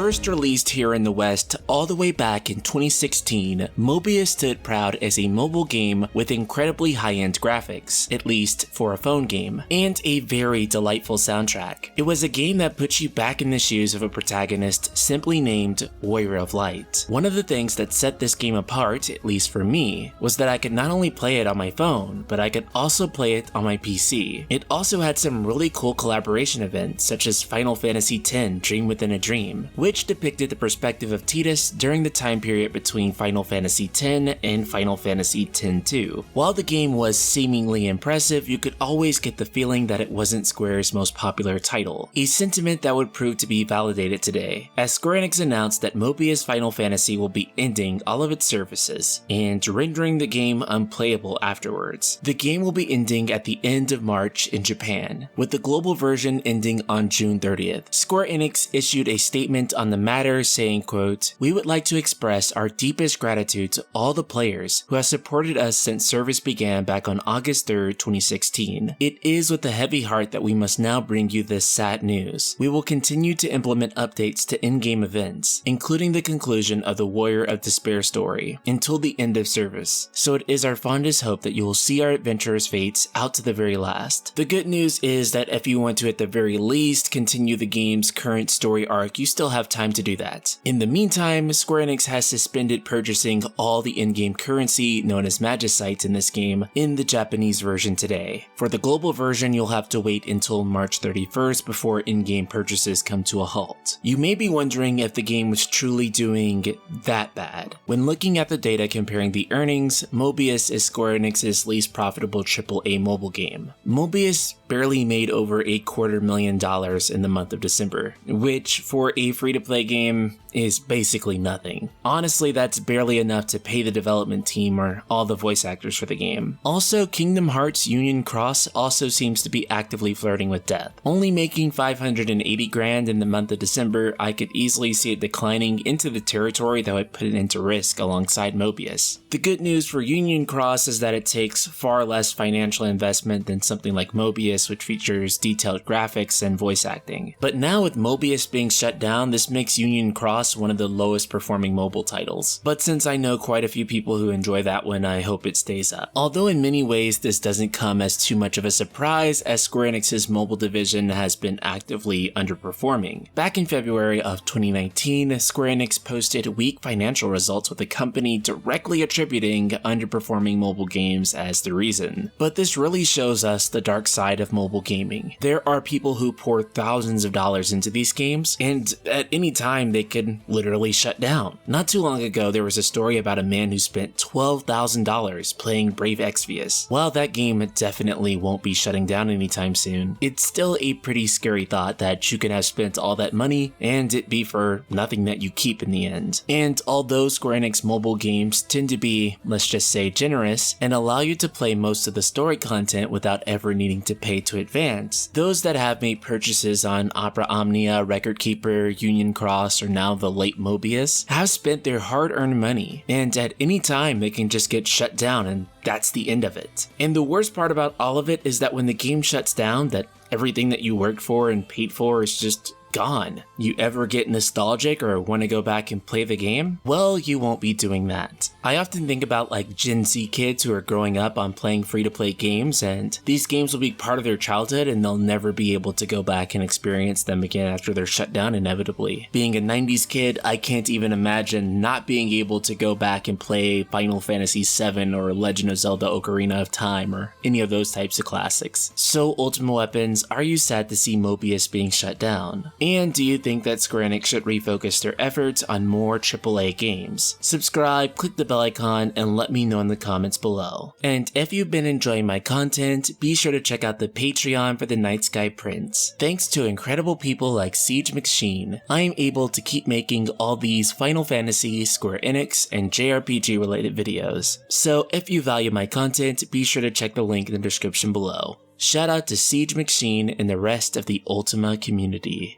First released here in the West all the way back in 2016, Mobius stood proud as a mobile game with incredibly high-end graphics, at least for a phone game, and a very delightful soundtrack. It was a game that puts you back in the shoes of a protagonist simply named Warrior of Light. One of the things that set this game apart, at least for me, was that I could not only play it on my phone, but I could also play it on my PC. It also had some really cool collaboration events, such as Final Fantasy X Dream Within a Dream, which depicted the perspective of Tidus during the time period between Final Fantasy X and Final Fantasy X-2. While the game was seemingly impressive, you could always get the feeling that it wasn't Square's most popular title, a sentiment that would prove to be validated today, as Square Enix announced that Mobius Final Fantasy will be ending all of its services and rendering the game unplayable afterwards. The game will be ending at the end of March in Japan, with the global version ending on June 30th. Square Enix issued a statement on the matter saying, quote, "We would like to express our deepest gratitude to all the players who have supported us since service began back on August 3rd, 2016. It is with a heavy heart that we must now bring you this sad news. We will continue to implement updates to in-game events, including the conclusion of the Warrior of Despair story, until the end of service. So it is our fondest hope that you will see our adventurers' fates out to the very last. The good news is that if you want to at the very least continue the game's current story arc, you still have time to do that. In the meantime, Square Enix has suspended purchasing all the in-game currency known as Magicites in this game in the Japanese version today. For the global version, you'll have to wait until March 31st before in-game purchases come to a halt. You may be wondering if the game was truly doing that bad. When looking at the data comparing the earnings, Mobius is Square Enix's least profitable AAA mobile game. Mobius barely made over $250,000 in the month of December, which for a free-to-play game is basically nothing. Honestly, that's barely enough to pay the development team or all the voice actors for the game. Also, Kingdom Hearts Union Cross also seems to be actively flirting with death. Only making $580,000 in the month of December, I could easily see it declining into the territory that would put it into risk alongside Mobius. The good news for Union Cross is that it takes far less financial investment than something like Mobius, which features detailed graphics and voice acting. But now with Mobius being shut down, this makes Union Cross one of the lowest performing mobile titles. But since I know quite a few people who enjoy that one, I hope it stays up. Although in many ways this doesn't come as too much of a surprise, as Square Enix's mobile division has been actively underperforming. Back in February of 2019, Square Enix posted weak financial results, with the company directly attributing underperforming mobile games as the reason. But this really shows us the dark side of mobile gaming. There are people who pour thousands of dollars into these games, and at any time they could literally shut down. Not too long ago, there was a story about a man who spent $12,000 playing Brave Exvius. While that game definitely won't be shutting down anytime soon, it's still a pretty scary thought that you could have spent all that money and it be for nothing that you keep in the end. And although Square Enix mobile games tend to be, let's just say, generous and allow you to play most of the story content without ever needing to pay to advance, those that have made purchases on Opera Omnia, Record Keeper, Union Cross, or now the late Mobius have spent their hard-earned money, and at any time they can just get shut down and that's the end of it. And the worst part about all of it is that when the game shuts down, that everything that you worked for and paid for is just gone. You ever get nostalgic or want to go back and play the game? Well, you won't be doing that. I often think about like Gen Z kids who are growing up on playing free-to-play games, and these games will be part of their childhood and they'll never be able to go back and experience them again after they're shut down inevitably. Being a 90s kid, I can't even imagine not being able to go back and play Final Fantasy VII or Legend of Zelda Ocarina of Time or any of those types of classics. So Ultima Weapons, are you sad to see Mobius being shut down? And do you think that Square Enix should refocus their efforts on more AAA games? Subscribe, click the bell icon, and let me know in the comments below. And if you've been enjoying my content, be sure to check out the Patreon for the Night Sky Prince. Thanks to incredible people like Siege McSheen, I am able to keep making all these Final Fantasy, Square Enix, and JRPG related videos. So if you value my content, be sure to check the link in the description below. Shout out to Siege McSheen and the rest of the Ultima community.